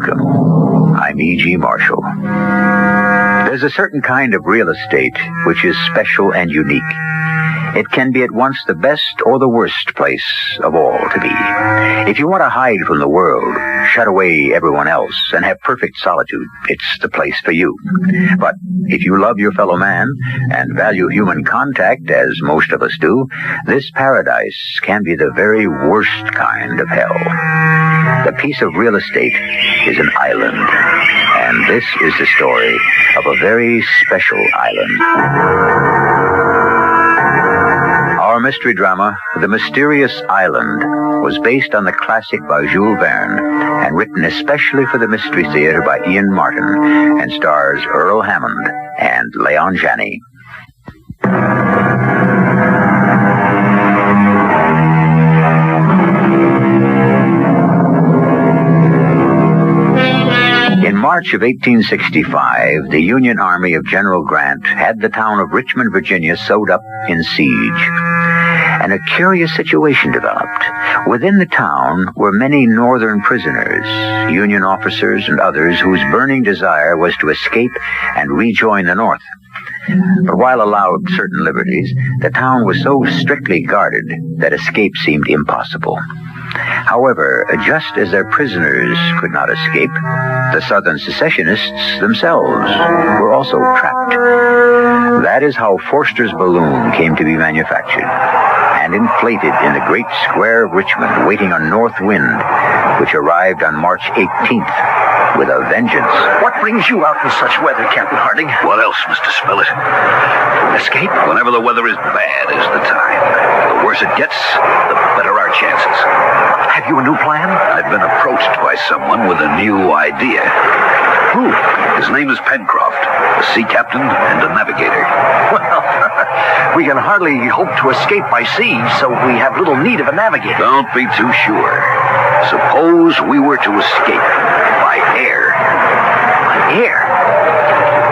Welcome. I'm E.G. Marshall. There's a certain kind of real estate which is special and unique. It can be at once the best or the worst place of all to be. If you want to hide from the world, shut away everyone else, and have perfect solitude, it's the place for you. But if you love your fellow man and value human contact, as most of us do, this paradise can be the very worst kind of hell. The piece of real estate is an island, and this is the story of a very special island. Our mystery drama, The Mysterious Island, was based on the classic by Jules Verne and written especially for the Mystery Theater by Ian Martin and stars Earl Hammond and Leon Janney. In March of 1865, the Union Army of General Grant had the town of Richmond, Virginia, sewed up in siege. And a curious situation developed. Within the town were many Northern prisoners, Union officers and others whose burning desire was to escape and rejoin the North. But while allowed certain liberties, the town was so strictly guarded that escape seemed impossible. However, just as their prisoners could not escape, the Southern secessionists themselves were also trapped. That is how Forster's balloon came to be manufactured and inflated in the great square of Richmond, waiting on north wind, which arrived on March 18th with a vengeance. What brings you out in such weather, Captain Harding? What else, Mr. Spillett? Escape? Whenever the weather is bad is the time. The worse it gets, the better our chances. Have you a new plan? I've been approached by someone with a new idea. Who? His name is Pencroft, a sea captain and a navigator. Well, we can hardly hope to escape by sea, so we have little need of a navigator. Don't be too sure. Suppose we were to escape by air. By air?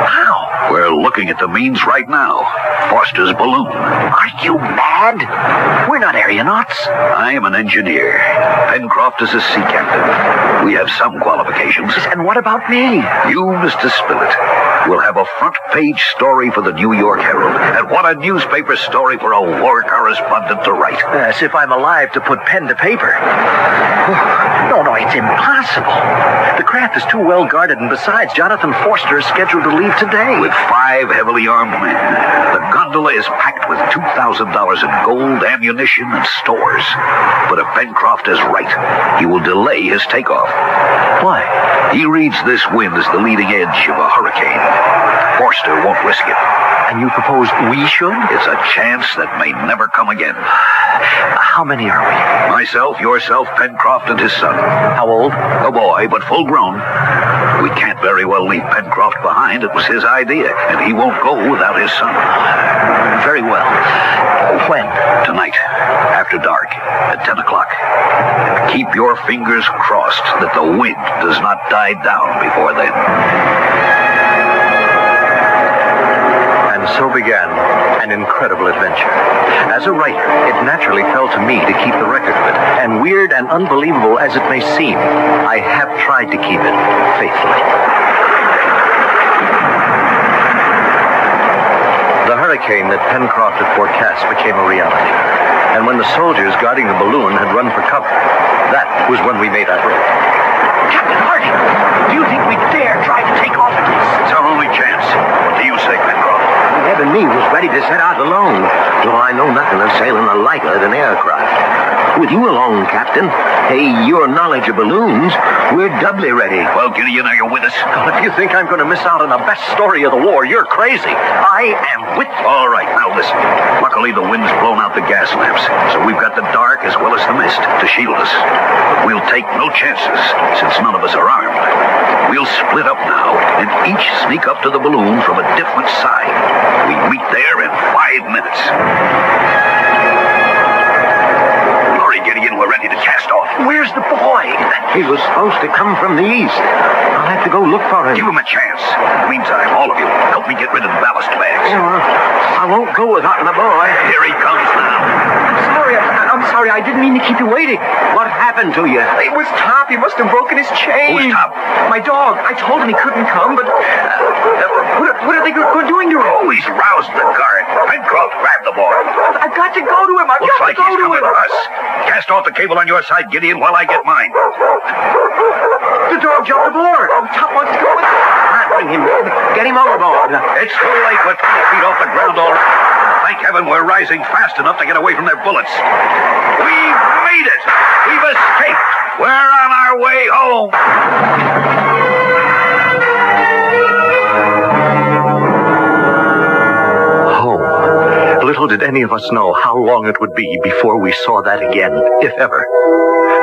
How? We're looking at the means right now. Foster's balloon. Are you mad? We're not aeronauts. I am an engineer. Pencroft is a sea captain. We have some qualifications. And what about me? You, Mr. Spillett, will have a front-page story for the New York Herald. And what a newspaper story for a war correspondent to write. As if I'm alive to put pen to paper. No, it's impossible. The craft is too well guarded, and besides, Jonathan Forster is scheduled to leave today. With 5 heavily armed men. The gondola is packed with $2,000 in gold, ammunition, and stores. But if Pencroft is right, he will delay his takeoff. Why? He reads this wind as the leading edge of a hurricane. Forster won't risk it. And you propose we should? It's a chance that may never come again. How many are we? Myself, yourself, Pencroft, and his son. How old? A boy, but full grown. We can't very well leave Pencroft behind. It was his idea, and he won't go without his son. Very well. When? Tonight, after dark, at 10 o'clock. Keep your fingers crossed that the wind does not die down before then. And so began an incredible adventure. As a writer, it naturally fell to me to keep the record of it, and weird and unbelievable as it may seem, I have tried to keep it faithfully. The hurricane that Pencroft had forecast became a reality, and when the soldiers guarding the balloon had run for cover, that was when we made our break. Captain Harding, do you think we dare try to take off at this? It's our only chance. What do you say, Pencroft? Neb and me was ready to set out alone, though I know nothing of sailing a lighter than aircraft. With you along, Captain, your knowledge of balloons, we're doubly ready. Well, Gideon, are you with us? Well, if you think I'm going to miss out on the best story of the war, you're crazy. I am with you. All right, now listen. Luckily, the wind's blown out the gas lamps, so we've got the dark as well as the mist to shield us. But we'll take no chances, since none of us are armed. We'll split up now, and each sneak up to the balloon from a different side. We meet there in 5 minutes. Hurry, Gideon, we're ready to cast off. Where's the boy? He was supposed to come from the east. I'll have to go look for him. Give him a chance. In the meantime, all of you, help me get rid of the ballast bags. I won't go without the boy. Here he comes now. I'm sorry. I didn't mean to keep you waiting. What happened to you? It was Top. He must have broken his chain. Who's Top? My dog. I told him he couldn't come, but what are they doing to him? Oh, he's roused the guard. Pencroft, grab the boy. I've got to go to him. I've Looks got like to go he's to coming him. to us. Cast off the cable on your side, Gideon, while I get mine. The dog jumped aboard. Oh, Top wants to go with him. Bring him. Get him overboard. It's too late. We're 20 feet off the ground already. Thank heaven we're rising fast enough to get away from their bullets. We've made it. We've escaped. We're on our way home. Home. Little did any of us know how long it would be before we saw that again, if ever.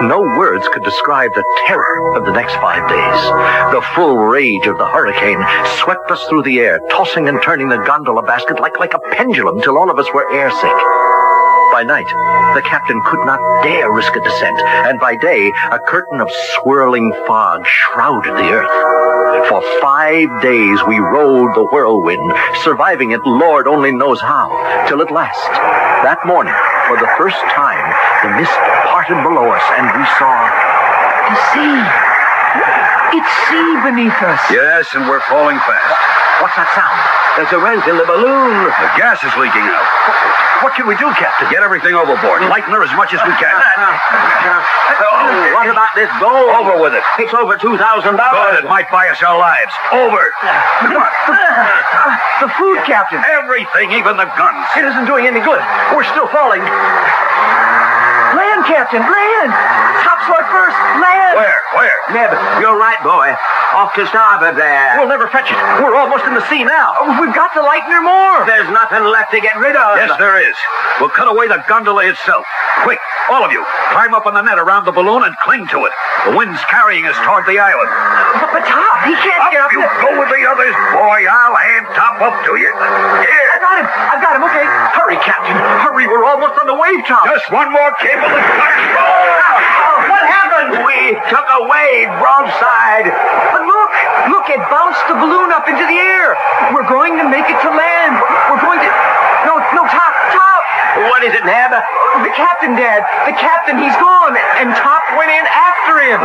No words could describe the terror of the next 5 days. The full rage of the hurricane swept us through the air, tossing and turning the gondola basket like a pendulum till all of us were airsick. By night, the captain could not dare risk a descent, and by day, a curtain of swirling fog shrouded the earth. For 5 days we rode the whirlwind, surviving it Lord only knows how, till at last, that morning, for the first time, the mist parted below us, and we saw The sea. It's sea beneath us. Yes, and we're falling fast. What's that sound? There's a rent in the balloon. The gas is leaking out. What can we do, Captain? Get everything overboard. Lighten her as much as we can. Oh, what about this gold? Over with it. It's over $2,000. Good, it might buy us our lives. Over. Come on. The food, Captain. Everything, even the guns. It isn't doing any good. We're still falling. Land, Captain, land. Topside first, land. Where? Neb, you're right, boy. Off to starboard there. We'll never fetch it. We're almost in the sea now. Oh, we've got to lighten her more. There's nothing left to get rid of. Yes, there is. We'll cut away the gondola itself. Quick, all of you, climb up on the net around the balloon and cling to it. The wind's carrying us toward the island. But Top, he can't get up You there. go with the others, boy. I'll hand Top up to you. Here. I've got him, okay. Hurry, Captain. Hurry, we're almost on the wave top. Just one more cable and cut it. What happened? We took a wave broadside. But look, it bounced the balloon up into the air. We're going to make it to land. We're going to... No, Top. What is it, Neb? The captain, Dad. The captain, he's gone. And Top went in after him.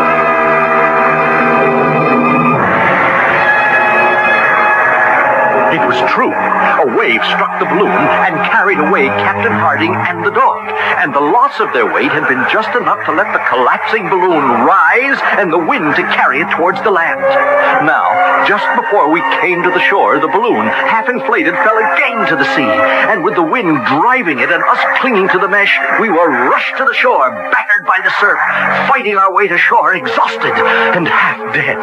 It was true. A wave struck the balloon and carried away Captain Harding and the dog. And the loss of their weight had been just enough to let the collapsing balloon rise and the wind to carry it towards the land. Now, just before we came to the shore, the balloon, half inflated, fell again to the sea. And with the wind driving it and us clinging to the mesh, we were rushed to the shore, battered by the surf, fighting our way to shore, exhausted and half dead.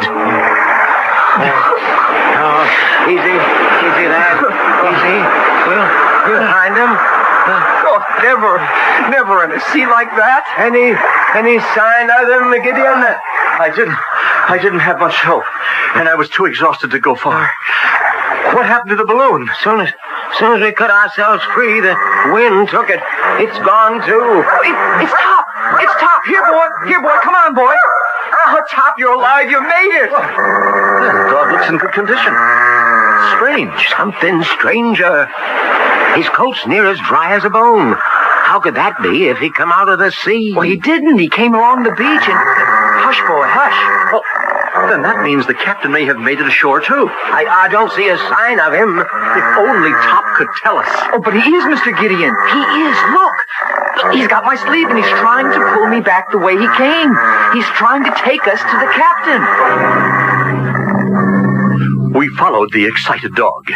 Easy, lad. Easy. We'll find him. Oh, never in a sea like that. Any sign of them, Gideon? I didn't have much hope, and I was too exhausted to go far. What happened to the balloon? As soon as we cut ourselves free, the wind took it. It's gone too. It's Top. It's Top. Here, boy. Come on, boy. Oh, Top, you're alive. You made it. The dog looks in good condition. Strange. Something stranger. His coat's near as dry as a bone. How could that be if he come out of the sea? Well, he didn't. He came along the beach and... Hush, boy, hush. Well, then that means the captain may have made it ashore, too. I don't see a sign of him. If only Top could tell us. Oh, but he is, Mr. Gideon. He is. Look. He's got my sleeve, and he's trying to pull me back the way he came. He's trying to take us to the captain. We followed the excited dog.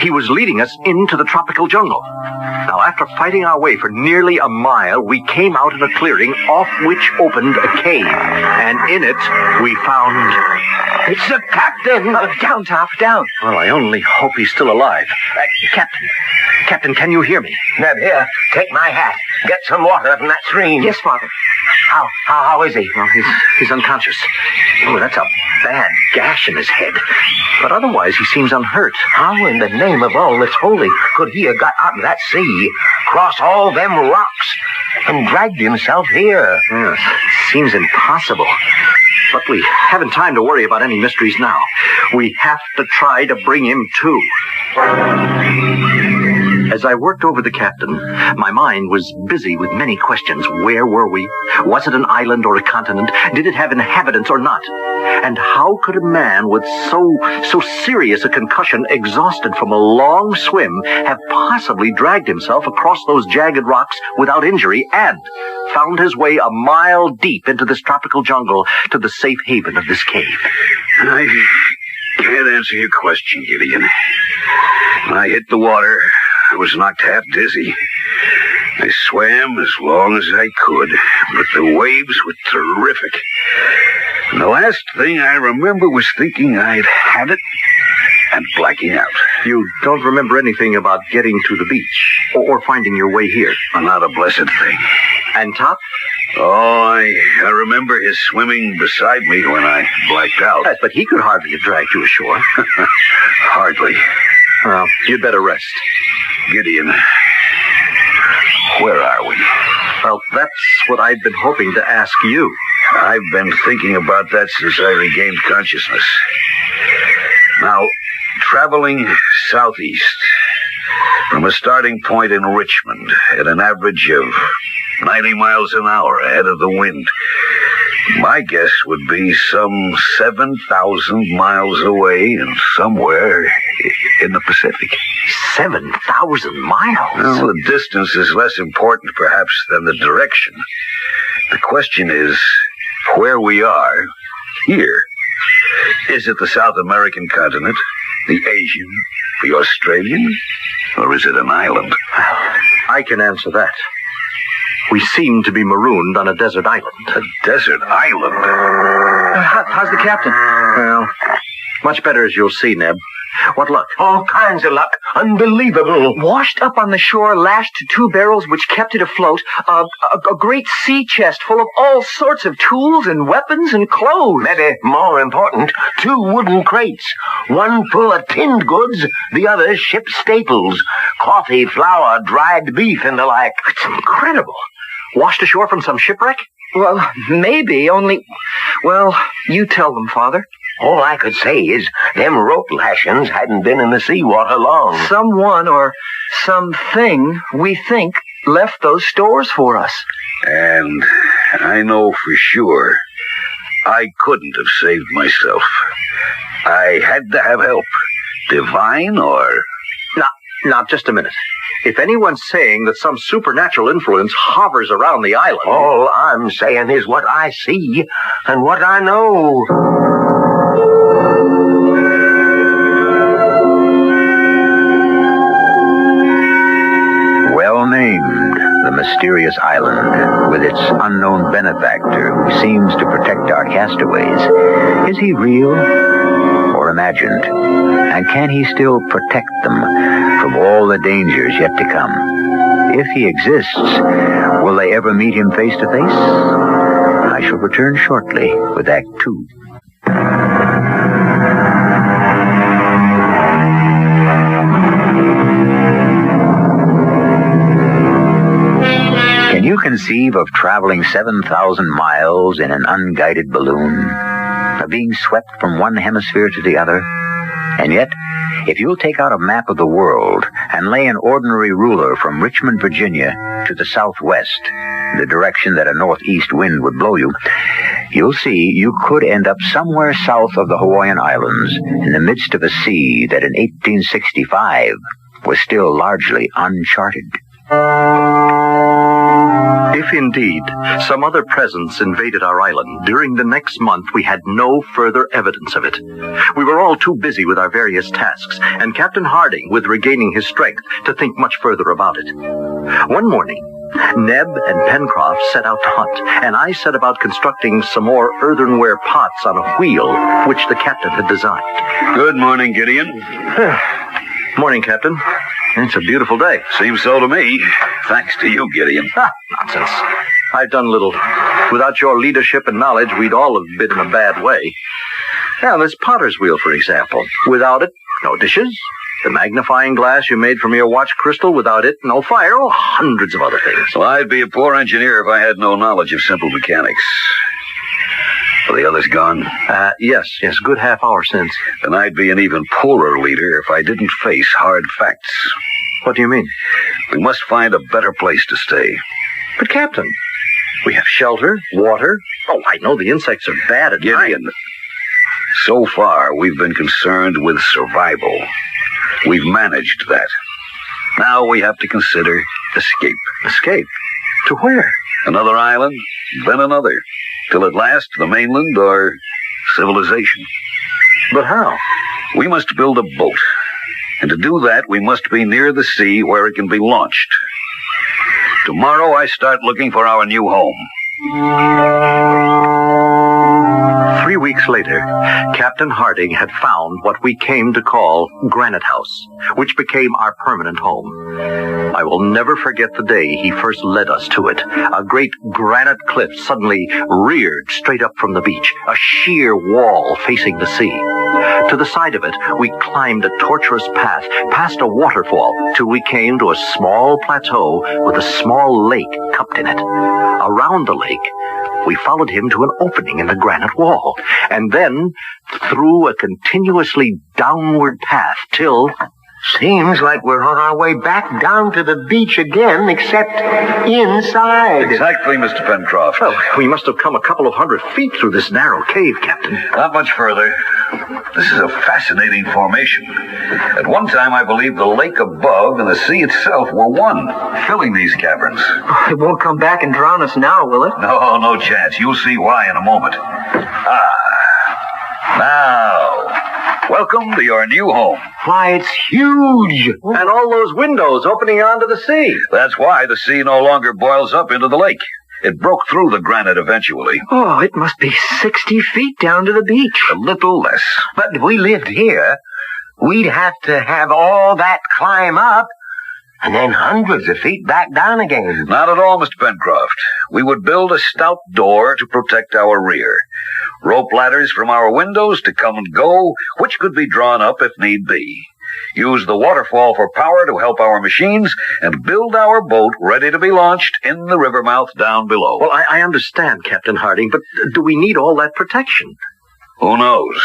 He was leading us into the tropical jungle. Now, after fighting our way for nearly a mile, we came out in a clearing off which opened a cave. And in it, we found... It's the captain. Down, Top, down. Well, I only hope he's still alive. Captain, can you hear me? Neb, here, take my hat. Get some water from that stream. Yes, Father. How is he? Well, he's unconscious. Oh, that's a bad gash in his head. But otherwise, he seems unhurt. How in the name of all that's holy could he have got out of that sea, cross all them rocks, and dragged himself here? Yes, seems impossible. But we haven't time to worry about any mysteries now. We have to try to bring him to. As I worked over the captain, my mind was busy with many questions. Where were we? Was it an island or a continent? Did it have inhabitants or not? And how could a man with so serious a concussion, exhausted from a long swim, have possibly dragged himself across those jagged rocks without injury and found his way a mile deep into this tropical jungle to the safe haven of this cave? I can't answer your question, Gideon. When I hit the water, I was knocked half dizzy. I swam as long as I could, but the waves were terrific. And the last thing I remember was thinking I'd had it and blacking out. You don't remember anything about getting to the beach or finding your way here? Not a blessed thing. And Top? Oh, I remember his swimming beside me when I blacked out. Yes, but he could hardly have dragged you ashore. Hardly. Well, you'd better rest. Gideon, where are we? Well, that's what I'd been hoping to ask you. I've been thinking about that since I regained consciousness. Now, traveling southeast from a starting point in Richmond at an average of 90 miles an hour ahead of the wind, my guess would be some 7,000 miles away and somewhere in the Pacific. 7,000 miles? Well, the distance is less important, perhaps, than the direction. The question is where we are here. Is it the South American continent, the Asian, the Australian, or is it an island? I can answer that. We seem to be marooned on a desert island. A desert island? How's the captain? Well, much better, as you'll see, Neb. What luck? All kinds of luck. Unbelievable. Washed up on the shore, lashed to two barrels which kept it afloat, a great sea chest full of all sorts of tools and weapons and clothes. Maybe more important, 2 wooden crates. One full of tinned goods, the other ship's staples. Coffee, flour, dried beef, and the like. It's incredible. Washed ashore from some shipwreck? Well, maybe, only... Well, you tell them, Father. All I could say is them rope lashings hadn't been in the seawater long. Someone or something, we think, left those stores for us. And I know for sure I couldn't have saved myself. I had to have help. Divine or... Now, just a minute. If anyone's saying that some supernatural influence hovers around the island... All I'm saying is what I see and what I know. Well named, the mysterious island, with its unknown benefactor who seems to protect our castaways. Is he real or imagined? And can he still protect them from all the dangers yet to come? If he exists, will they ever meet him face to face? I shall return shortly with Act 2. Can you conceive of traveling 7,000 miles in an unguided balloon? Of being swept from one hemisphere to the other? And yet, if you'll take out a map of the world and lay an ordinary ruler from Richmond, Virginia to the southwest, the direction that a northeast wind would blow you, you'll see you could end up somewhere south of the Hawaiian Islands in the midst of a sea that in 1865 was still largely uncharted. If indeed some other presence invaded our island, during the next month we had no further evidence of it. We were all too busy with our various tasks, and Captain Harding with regaining his strength, to think much further about it. One morning, Neb and Pencroft set out to hunt, and I set about constructing some more earthenware pots on a wheel, which the captain had designed. Good morning, Gideon. Morning, Captain. It's a beautiful day. Seems so to me. Thanks to you, Gideon. Nonsense. I've done little. Without your leadership and knowledge, we'd all have been in a bad way. Now, this potter's wheel, for example. Without it, no dishes. The magnifying glass you made from your watch crystal, without it, no fire. Oh, hundreds of other things. Well, I'd be a poor engineer if I had no knowledge of simple mechanics. Are the others gone? Yes, good half hour since. Then I'd be an even poorer leader if I didn't face hard facts. What do you mean? We must find a better place to stay. But, Captain, we have shelter, water. Oh, I know the insects are bad at night. Gideon, so far we've been concerned with survival. We've managed that. Now we have to consider escape. Escape? To where? Another island, then another, till at last the mainland or civilization. But how? We must build a boat. And to do that, we must be near the sea where it can be launched. Tomorrow I start looking for our new home. 3 weeks later, Captain Harding had found what we came to call Granite House, which became our permanent home. I will never forget the day he first led us to it. A great granite cliff suddenly reared straight up from the beach, a sheer wall facing the sea. To the side of it, we climbed a tortuous path, past a waterfall, till we came to a small plateau with a small lake cupped in it. Around the lake, we followed him to an opening in the granite wall, and then through a continuously downward path till... Seems like we're on our way back down to the beach again, except inside. Exactly, Mr. Pencroft. Well, we must have come a couple of 100 feet through this narrow cave, Captain. Not much further. This is a fascinating formation. At one time, I believe the lake above and the sea itself were one, filling these caverns. It won't come back and drown us now, will it? No chance. You'll see why in a moment. Now, welcome to your new home. Why, it's huge. And all those windows opening onto the sea. That's why the sea no longer boils up into the lake. It broke through the granite eventually. Oh, it must be 60 feet down to the beach. A little less. But if we lived here, we'd have to have all that climb up and then hundreds of feet back down again. Not at all, Mr. Pencroft. We would build a stout door to protect our rear. Rope ladders from our windows to come and go, which could be drawn up if need be. Use the waterfall for power to help our machines, and build our boat ready to be launched in the river mouth down below. Well, I understand, Captain Harding, but do we need all that protection? Who knows?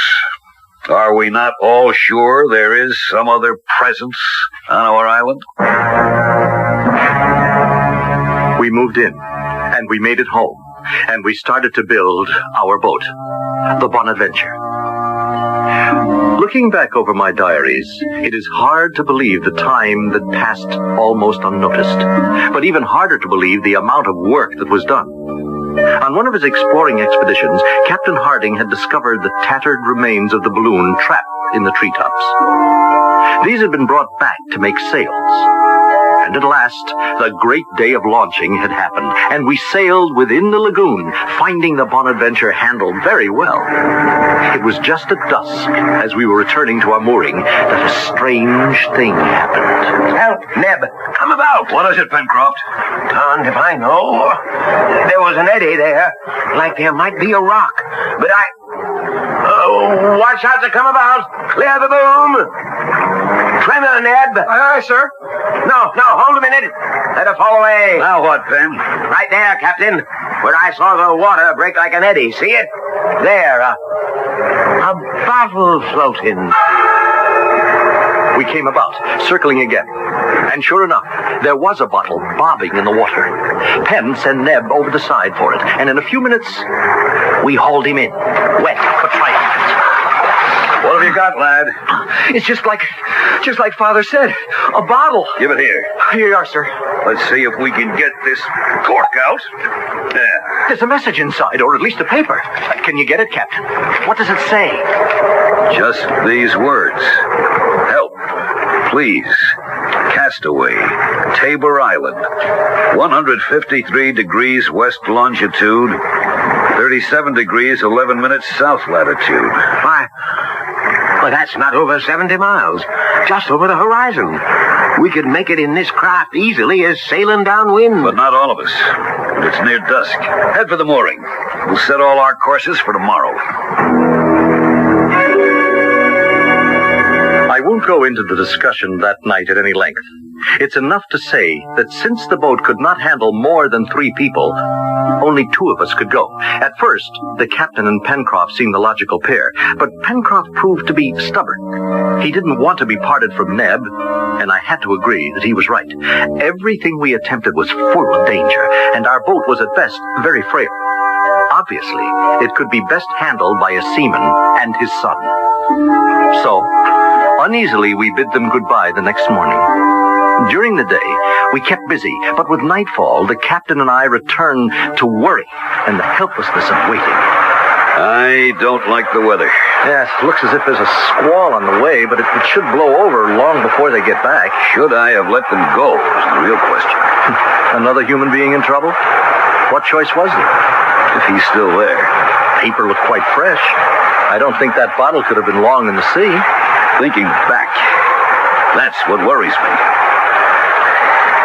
Are we not all sure there is some other presence on our island? We moved in, and we made it home, and we started to build our boat, the Bonadventure. Looking back over my diaries, it is hard to believe the time that passed almost unnoticed, but even harder to believe the amount of work that was done. On one of his exploring expeditions, Captain Harding had discovered the tattered remains of the balloon trapped in the treetops. These had been brought back to make sails. And at last, the great day of launching had happened, and we sailed within the lagoon, finding the Bonadventure handled very well. It was just at dusk, as we were returning to our mooring, that a strange thing happened. Help, Neb. Come about. What is it, Pencroft? Darned if I know. There was an eddy there, like there might be a rock. But watch out to come about. Clear the boom. Trimmer, Neb. Aye, sir. No, hold a minute. Let her fall away. Now what, Pen? Right there, Captain, where I saw the water break like an eddy. See it? There, a bottle floating. We came about, circling again. And sure enough, there was a bottle bobbing in the water. Penn sent Neb over the side for it, and in a few minutes, we hauled him in, wet but triumphant. What have you got, lad? It's just like Father said, a bottle. Give it here. Here you are, sir. Let's see if we can get this cork out. There. There's a message inside, or at least a paper. Can you get it, Captain? What does it say? Just these words. Help, please. Castaway, Tabor Island, 153 degrees west longitude, 37 degrees 11 minutes south latitude. Why, well, that's not over 70 miles. Just over the horizon. We could make it in this craft easily as sailing downwind. But not all of us. It's near dusk. Head for the mooring. We'll set all our courses for tomorrow. I won't won't go into the discussion that night at any length. It's enough to say that since the boat could not handle more than 3 people, only 2 of us could go. At first, the captain and Pencroft seemed the logical pair, but Pencroft proved to be stubborn. He didn't want to be parted from Neb, and I had to agree that he was right. Everything we attempted was full of danger, and our boat was at best very frail. Obviously, it could be best handled by a seaman and his son. So, uneasily, we bid them goodbye the next morning. During the day, we kept busy, but with nightfall, the captain and I returned to worry and the helplessness of waiting. I don't like the weather. Yes, looks as if there's a squall on the way, but it should blow over long before they get back. Should I have let them go is the real question. Another human being in trouble? What choice was there? If he's still there. Paper looked quite fresh. I don't think that bottle could have been long in the sea. Thinking back, that's what worries me.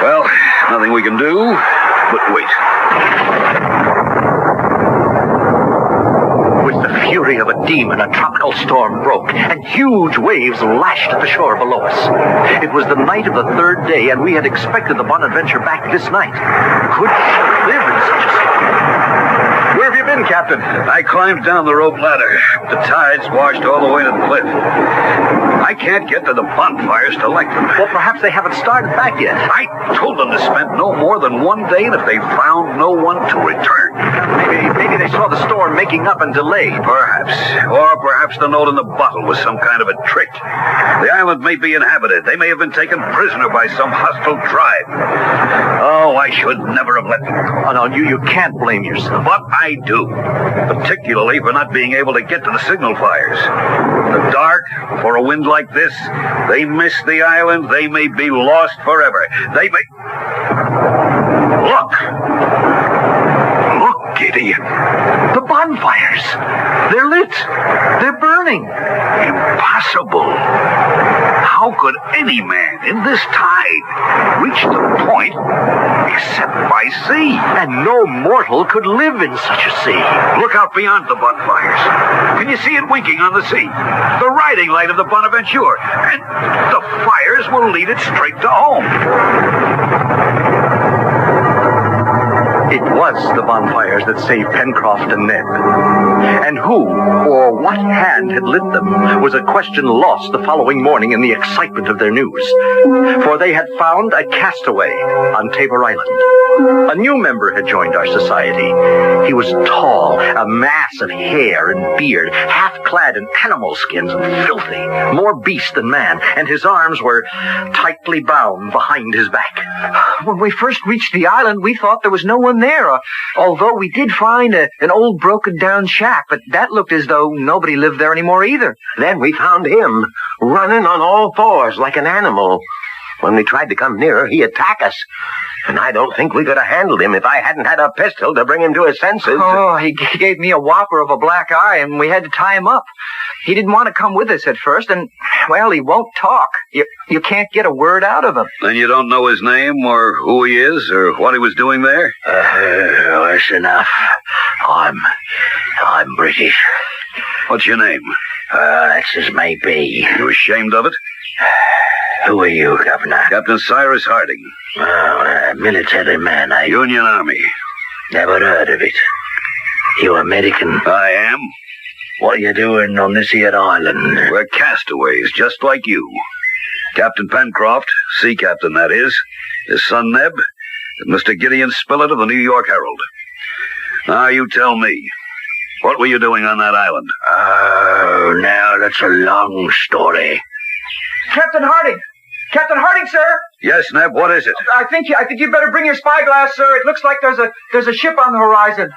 Well, nothing we can do but wait. With the fury of a demon, a tropical storm broke, and huge waves lashed at the shore below us. It was the night of the 3rd day, and we had expected the Bonadventure back this night. Could she live in such a storm? Where have you been, Captain? I climbed down the rope ladder. The tides washed all the way to the cliff. I can't get to the bonfires to light them. Well, perhaps they haven't started back yet. I told them to spend no more than 1 day, and if they found no one to return. Maybe they saw the storm making up and delayed. Perhaps. Or perhaps the note in the bottle was some kind of a trick. The island may be inhabited. They may have been taken prisoner by some hostile tribe. Oh, I should never have let them go. Oh, no, you can't blame yourself. But I do. Particularly for not being able to get to the signal fires. In the dark, for a wind like this, they miss the island. They may be lost forever. They may... Look! Look, Gideon. The bonfires! They're lit! They're burning! Impossible. How could any man in this tide reach the point except by sea? And no mortal could live in such a sea. Look out beyond the bonfires. Can you see it winking on the sea? The riding light of the Bonaventure. And the fires will lead it straight to home. It was the bonfires that saved Pencroft and Neb. And who, or what hand had lit them, was a question lost the following morning in the excitement of their news. For they had found a castaway on Tabor Island. A new member had joined our society. He was tall, a mass of hair and beard, half clad in animal skins and filthy, more beast than man, and his arms were tightly bound behind his back. When we first reached the island, we thought there was no one there, although we did find an old broken-down shack, but that looked as though nobody lived there anymore either. Then we found him, running on all fours like an animal. When we tried to come nearer, he attacked us. And I don't think we could have handled him if I hadn't had a pistol to bring him to his senses. Oh, he gave me a whopper of a black eye, and we had to tie him up. He didn't want to come with us at first, and, well, he won't talk. You can't get a word out of him. Then you don't know his name, or who he is, or what he was doing there? That's enough. I'm British. What's your name? That's as may be. You ashamed of it? Who are you, Governor? Captain Cyrus Harding. Oh, a military man, eh? Union Army. Never heard of it. You American? I am. What are you doing on this here island? We're castaways, just like you. Captain Pencroft, sea captain that is, his son Neb, and Mr. Gideon Spilett of the New York Herald. Now you tell me, what were you doing on that island? Oh, now that's a long story. Captain Harding! Captain Harding, sir! Yes, Neb, what is it? I think you better bring your spyglass, sir. It looks like there's a ship on the horizon.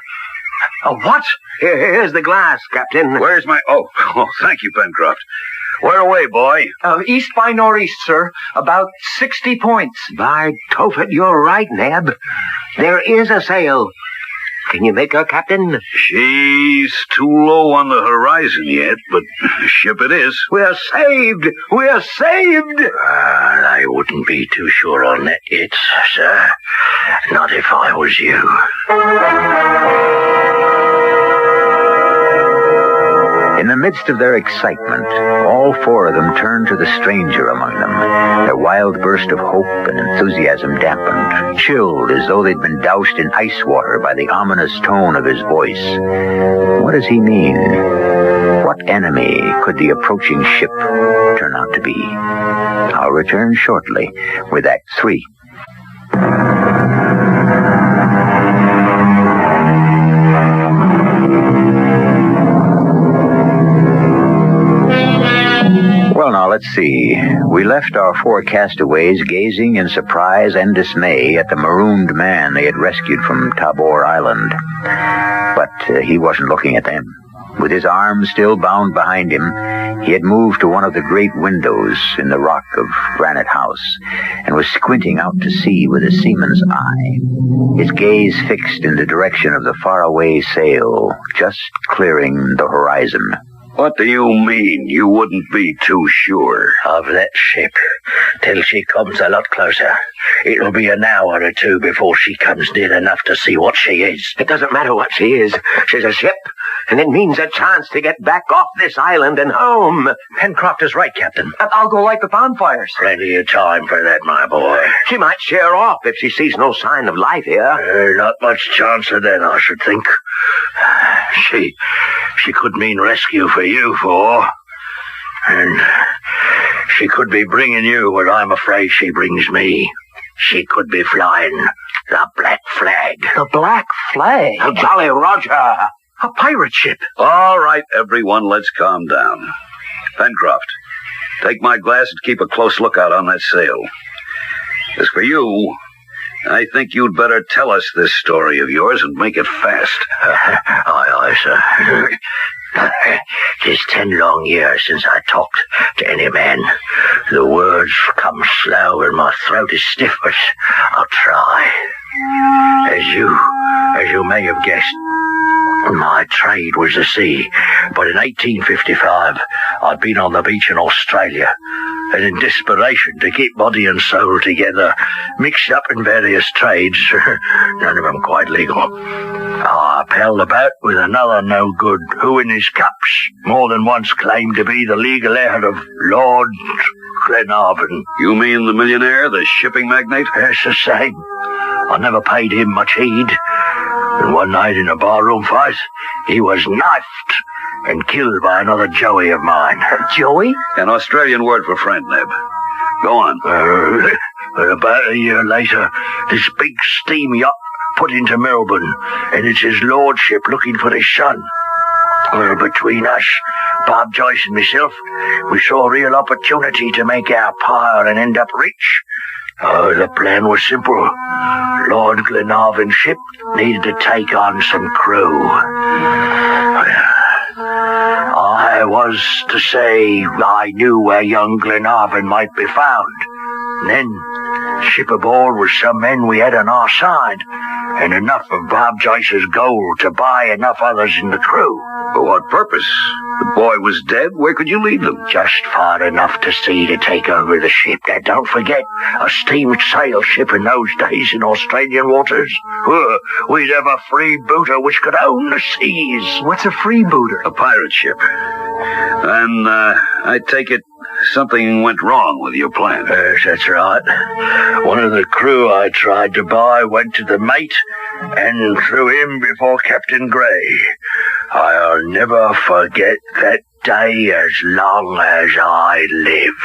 A what? Here's the glass, Captain. Where's my... Oh, thank you, Pencroft. Where away, boy? East by northeast, sir. About 60 points. By Tophet, you're right, Neb. There is a sail. Can you make her, Captain? She's too low on the horizon yet, but ship it is. We're saved! We're saved! I wouldn't be too sure on that yet, sir. Not if I was you. In the midst of their excitement, all four of them turned to the stranger among them, their wild burst of hope and enthusiasm dampened, chilled as though they'd been doused in ice water by the ominous tone of his voice. What does he mean? What enemy could the approaching ship turn out to be? I'll return shortly with Act 3. Well, now, let's see. We left our four castaways gazing in surprise and dismay at the marooned man they had rescued from Tabor Island. But he wasn't looking at them. With his arms still bound behind him, he had moved to one of the great windows in the rock of Granite House and was squinting out to sea with a seaman's eye, his gaze fixed in the direction of the faraway sail, just clearing the horizon. What do you mean you wouldn't be too sure? Of that ship, till she comes a lot closer. It'll be an hour or two before she comes near enough to see what she is. It doesn't matter what she is. She's a ship, and it means a chance to get back off this island and home. Pencroft is right, Captain. I'll go light the bonfires. Plenty of time for that, my boy. She might sheer off if she sees no sign of life here. Not much chance of that, I should think. She could mean rescue for you four. And she could be bringing you what I'm afraid she brings me. She could be flying the Black Flag. The Black Flag? Oh, Jolly Roger! A pirate ship. All right, everyone, let's calm down. Pencroft, take my glass and keep a close lookout on that sail. As for you, I think you'd better tell us this story of yours and make it fast. Aye, sir. 'Tis 10 long years since I talked to any man. The words come slow and my throat is stiff, but I'll try. As you may have guessed, my trade was the sea, but in 1855 I'd been on the beach in Australia, and in desperation to keep body and soul together, mixed up in various trades, none of them quite legal, I pelled about with another no-good who in his cups more than once claimed to be the legal heir of Lord Glenarvan. You mean the millionaire, the shipping magnate? It's the same. I never paid him much heed. And one night in a barroom fight, he was knifed and killed by another Joey of mine. Joey? An Australian word for friend, Neb. Go on. About a year later, this big steam yacht put into Melbourne, and it's his lordship looking for his son. Between us, Bob Joyce and myself, we saw a real opportunity to make our pile and end up rich. The plan was simple. Lord Glenarvan's ship needed to take on some crew. I was to say I knew where young Glenarvan might be found. And then, ship aboard with some men we had on our side, and enough of Bob Joyce's gold to buy enough others in the crew. For what purpose? The boy was dead. Where could you leave them? Just far enough to sea to take over the ship. Now, don't forget, a steam sail ship in those days in Australian waters. We'd have a freebooter which could own the seas. What's a freebooter? A pirate ship. And, I take it something went wrong with your plan. Yes, that's right. One of the crew I tried to buy went to the mate and threw him before Captain Gray. I'll never forget that day as long as I live.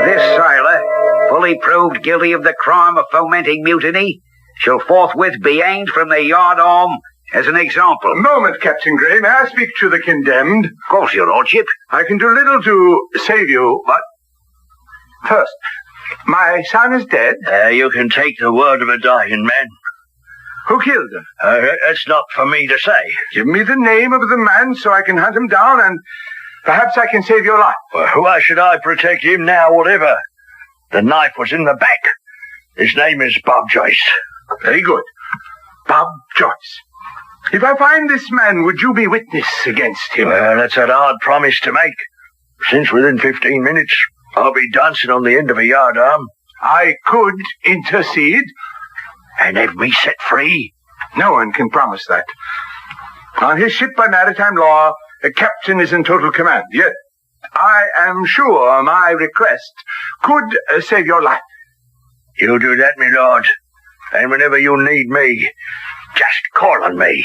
This sailor, fully proved guilty of the crime of fomenting mutiny, shall forthwith be hanged from the yardarm as an example. A moment, Captain Gray. May I speak to the condemned? Of course, your lordship. I can do little to save you, but... First, my son is dead. You can take the word of a dying man. Who killed him? That's not for me to say. Give me the name of the man so I can hunt him down, and perhaps I can save your life. Well, why should I protect him now, whatever? The knife was in the back. His name is Bob Joyce. Very good. Bob Joyce. If I find this man, would you be witness against him? Well, that's a hard promise to make. Since within 15 minutes, I'll be dancing on the end of a yardarm. I could intercede. And have me set free? No one can promise that. On his ship by maritime law, a captain is in total command. Yet, I am sure my request could save your life. You do that, me lord. And whenever you need me, just call on me.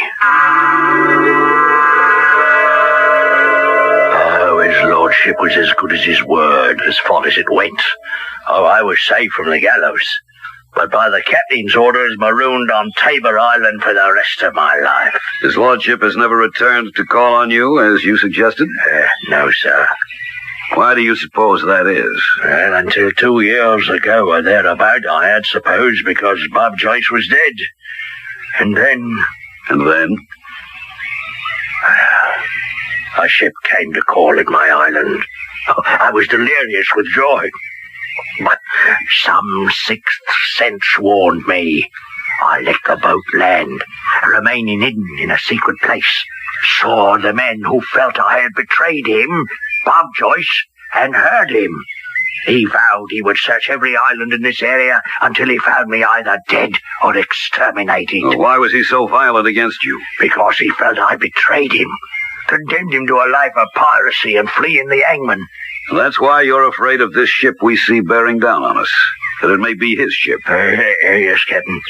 Oh, his lordship was as good as his word, as far as it went. Oh, I was saved from the gallows, but by the captain's orders marooned on Tabor Island for the rest of my life. His lordship has never returned to call on you, as you suggested? No, sir. Why do you suppose that is? Well, until 2 years ago or thereabout, I had supposed because Bob Joyce was dead. And then... And then? A ship came to call at my island. I was delirious with joy. But some sixth sense warned me. I let the boat land, remaining hidden in a secret place. Saw the men who felt I had betrayed him, Bob Joyce, and heard him. He vowed he would search every island in this area until he found me either dead or exterminated. Well, why was he so violent against you? Because he felt I betrayed him, condemned him to a life of piracy and fleeing the hangman. And that's why you're afraid of this ship we see bearing down on us. That it may be his ship. Yes, Captain.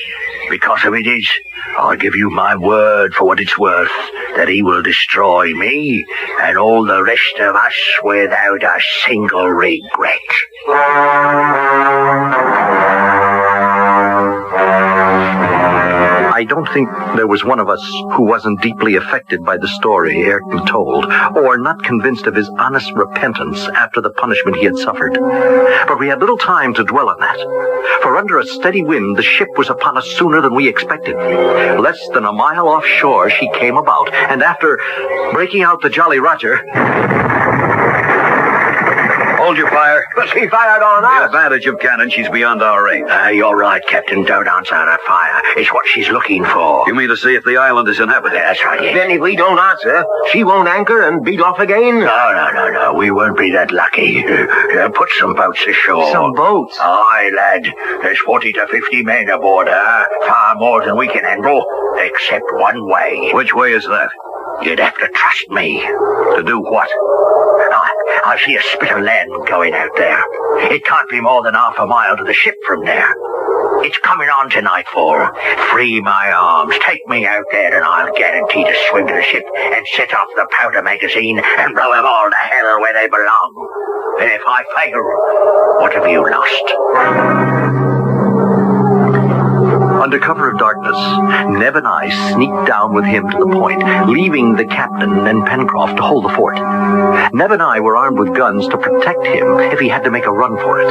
Because if it is, I'll give you my word for what it's worth, that he will destroy me and all the rest of us without a single regret. I don't think there was one of us who wasn't deeply affected by the story Ayrton told, or not convinced of his honest repentance after the punishment he had suffered. But we had little time to dwell on that, for under a steady wind the ship was upon us sooner than we expected. Less than a mile offshore she came about, and after breaking out the Jolly Roger... Hold your fire. But she fired on The us. advantage of cannon, she's beyond our range. You're right, Captain. Don't answer that fire. It's what she's looking for. You mean to see if the island is inhabited? That's right, yes. Then if we don't answer, she won't anchor and beat off again? No. We won't be that lucky. Put some boats ashore. Some boats? Aye, lad. There's 40 to 50 men aboard her. Far more than we can handle, except one way. Which way is that? You'd have to trust me. To do what? I see a spit of land going out there. It can't be more than half a mile to the ship from there. It's coming on to nightfall. Free my arms, take me out there, and I'll guarantee to swim to the ship and set off the powder magazine and blow them all to hell where they belong. And if I fail, what have you lost? Under cover of darkness, Neb and I sneaked down with him to the point, leaving the captain and Pencroft to hold the fort. Neb and I were armed with guns to protect him if he had to make a run for it.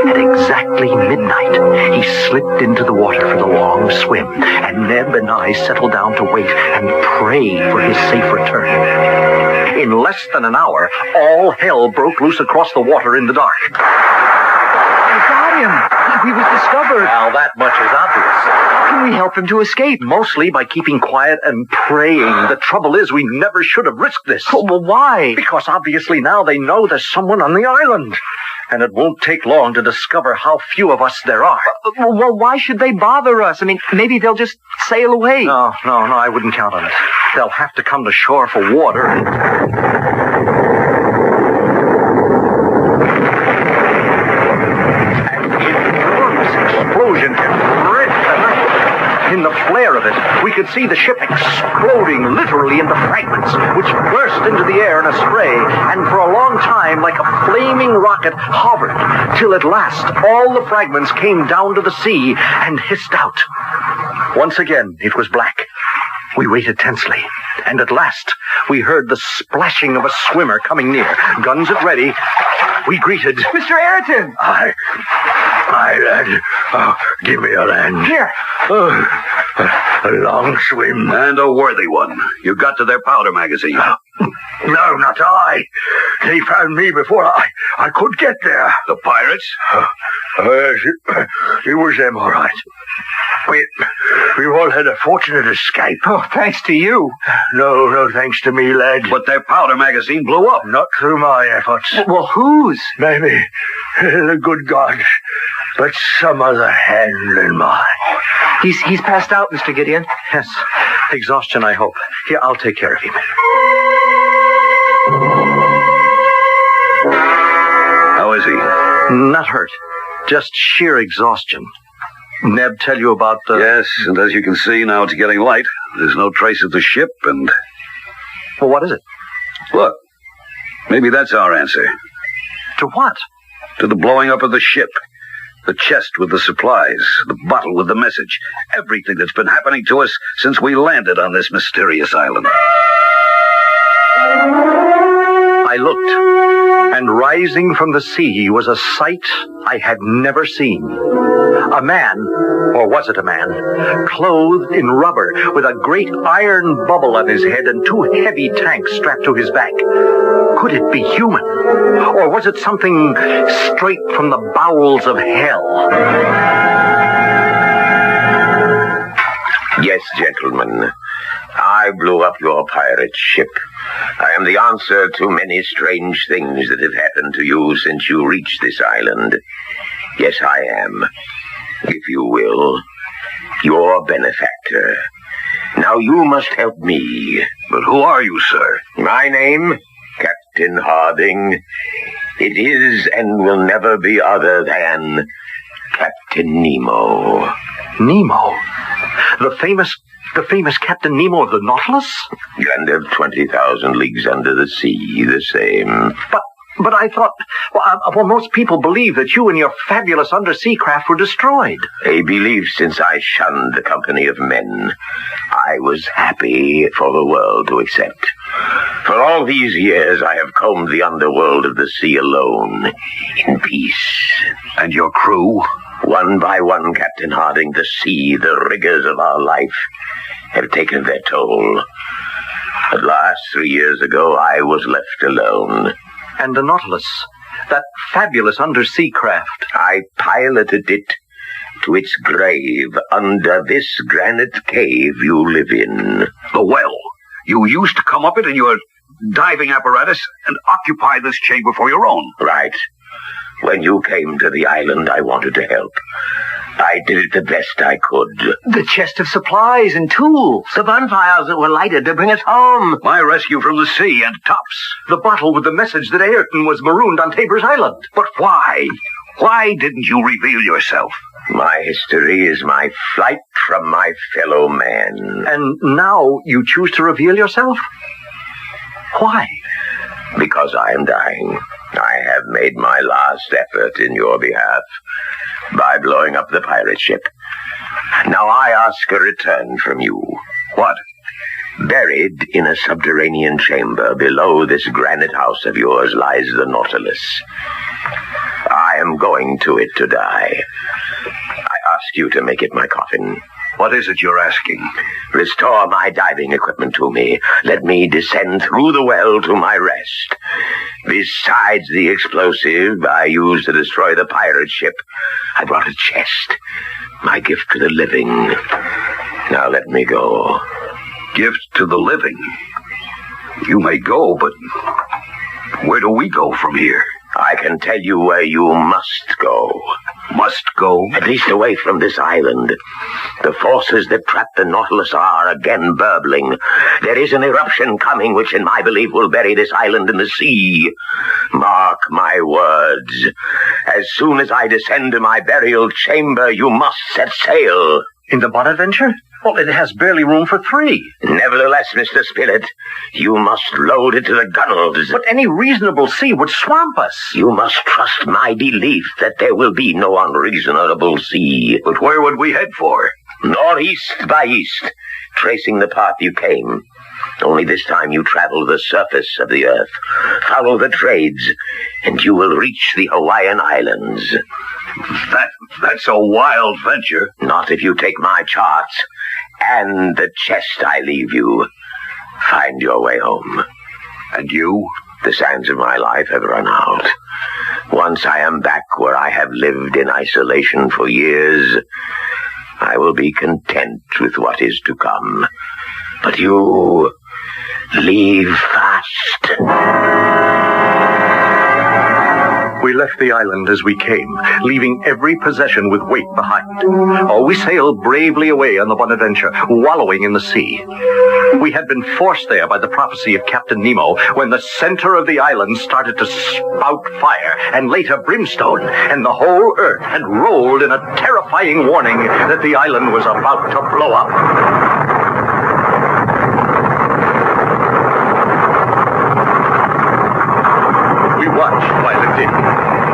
At exactly midnight, he slipped into the water for the long swim, and Neb and I settled down to wait and pray for his safe return. In less than an hour, all hell broke loose across the water in the dark. We got him. He was discovered. Now that much is obvious. How can we help him to escape? Mostly by keeping quiet and praying. The trouble is, we never should have risked this. Oh, well, why? Because obviously now they know there's someone on the island. And it won't take long to discover how few of us there are. Well, why should they bother us? I mean, maybe they'll just sail away. No, I wouldn't count on it. They'll have to come to shore for water. Explosion ripped the night. In the flare of it, we could see the ship exploding literally into fragments, which burst into the air in a spray, and for a long time, like a flaming rocket, hovered, till at last all the fragments came down to the sea and hissed out. Once again, it was black. We waited tensely, and at last, we heard the splashing of a swimmer coming near. Guns at ready, we greeted... Mr. Ayrton! Aye, lad. Oh, give me a hand. Here. Oh, a long swim. And a worthy one. You got to their powder magazine. No, not I. They found me before I could get there. The pirates? It was them, all right. We all had a fortunate escape. Oh, thanks to you. No thanks to me, lad. But their powder magazine blew up. Not through my efforts. Well, whose? Maybe the good God but some other hand than mine. He's passed out, Mr. Gideon. Yes. Exhaustion, I hope. Here, I'll take care of him. How is he? Not hurt. Just sheer exhaustion. Neb tell you about the... Yes, and as you can see, now it's getting light. There's no trace of the ship, and... Well, what is it? Look, maybe that's our answer. To what? To the blowing up of the ship. The chest with the supplies, the bottle with the message, everything that's been happening to us since we landed on this mysterious island. I looked, and rising from the sea was a sight I had never seen. A man, or was it a man, clothed in rubber with a great iron bubble on his head and 2 heavy tanks strapped to his back. Could it be human? Or was it something straight from the bowels of hell? Yes, gentlemen. I blew up your pirate ship. I am the answer to many strange things that have happened to you since you reached this island. Yes, I am, if you will, your benefactor. Now you must help me. But who are you, sir? My name, Captain Harding. It is and will never be other than Captain Nemo. Nemo? The famous Captain Nemo of the Nautilus? And of 20,000 leagues under the sea, the same. But I thought, well, most people believe that you and your fabulous undersea craft were destroyed. A belief since I shunned the company of men I was happy for the world to accept. For all these years I have combed the underworld of the sea alone, in peace. And your crew? One by one, Captain Harding, the sea, the rigors of our life, have taken their toll. At last, 3 years ago, I was left alone. And the Nautilus, that fabulous undersea craft. I piloted it to its grave under this granite cave you live in. The well. You used to come up it in your diving apparatus and occupy this chamber for your own. Right. When you came to the island, I wanted to help. I did it the best I could. The chest of supplies and tools. The bonfires that were lighted to bring us home. My rescue from the sea and tops. The bottle with the message that Ayrton was marooned on Tabor's Island. But why? Why didn't you reveal yourself? My history is my flight from my fellow man. And now you choose to reveal yourself? Why? Because I am dying. I have made my last effort in your behalf by blowing up the pirate ship. Now I ask a return from you. What? Buried in a subterranean chamber below this granite house of yours lies the Nautilus. I am going to it to die. I ask you to make it my coffin. What is it you're asking? Restore my diving equipment to me. Let me descend through the well to my rest. Besides the explosive I used to destroy the pirate ship, I brought a chest, my gift to the living. Now let me go. Gift to the living? You may go, but where do we go from here? I can tell you where you must go. Must go? At least away from this island. The forces that trap the Nautilus are again burbling. There is an eruption coming which in my belief will bury this island in the sea. Mark my words. As soon as I descend to my burial chamber, you must set sail. In the Bonadventure? Well, it has barely room for 3. Nevertheless, Mr. Spilett, you must load it to the gunwales. But any reasonable sea would swamp us. You must trust my belief that there will be no unreasonable sea. But where would we head for? Northeast by east, tracing the path you came. Only this time you travel the surface of the earth. Follow the trades, and you will reach the Hawaiian Islands. That's a wild venture. Not if you take my charts and the chest I leave you. Find your way home. And you? The sands of my life have run out. Once I am back where I have lived in isolation for years, I will be content with what is to come. But you leave fast. We We left the island as we came, leaving every possession with weight behind. Oh, we sailed bravely away on the Bonaventure, wallowing in the sea. We had been forced there by the prophecy of Captain Nemo when the center of the island started to spout fire and later brimstone, and the whole earth had rolled in a terrifying warning that the island was about to blow up. We watched while it did,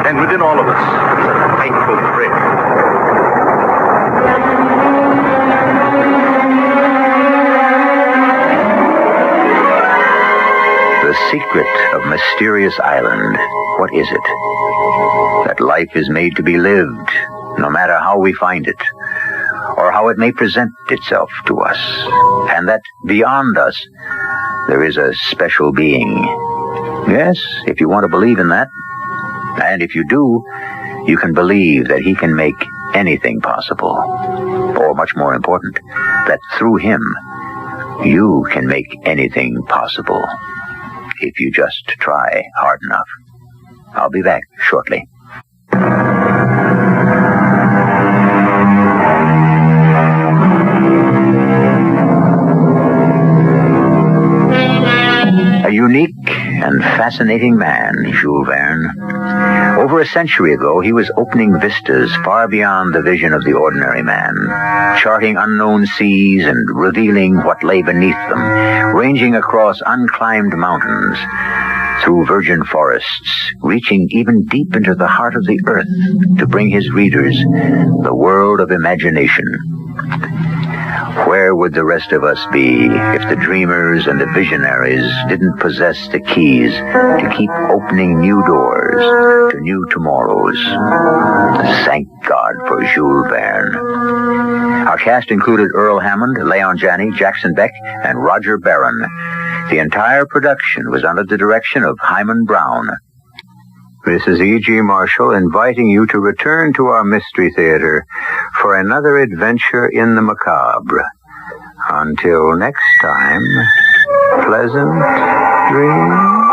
and within all of us was a thankful prayer. The secret of Mysterious Island, what is it? That life is made to be lived, no matter how we find it, or how it may present itself to us, and that beyond us there is a special being. Yes, if you want to believe in that, and if you do, you can believe that he can make anything possible, or much more important, that through him you can make anything possible. If you just try hard enough. I'll be back shortly. A unique and fascinating man, Jules Verne. Over a century ago, he was opening vistas far beyond the vision of the ordinary man, charting unknown seas and revealing what lay beneath them, ranging across unclimbed mountains, through virgin forests, reaching even deep into the heart of the earth to bring his readers the world of imagination. Where would the rest of us be if the dreamers and the visionaries didn't possess the keys to keep opening new doors to new tomorrows? Thank God for Jules Verne. Our cast included Earl Hammond, Leon Janney, Jackson Beck, and Roger Barron. The entire production was under the direction of Hyman Brown. This is E.G. Marshall inviting you to return to our Mystery Theater for another adventure in the macabre. Until next time, pleasant dreams.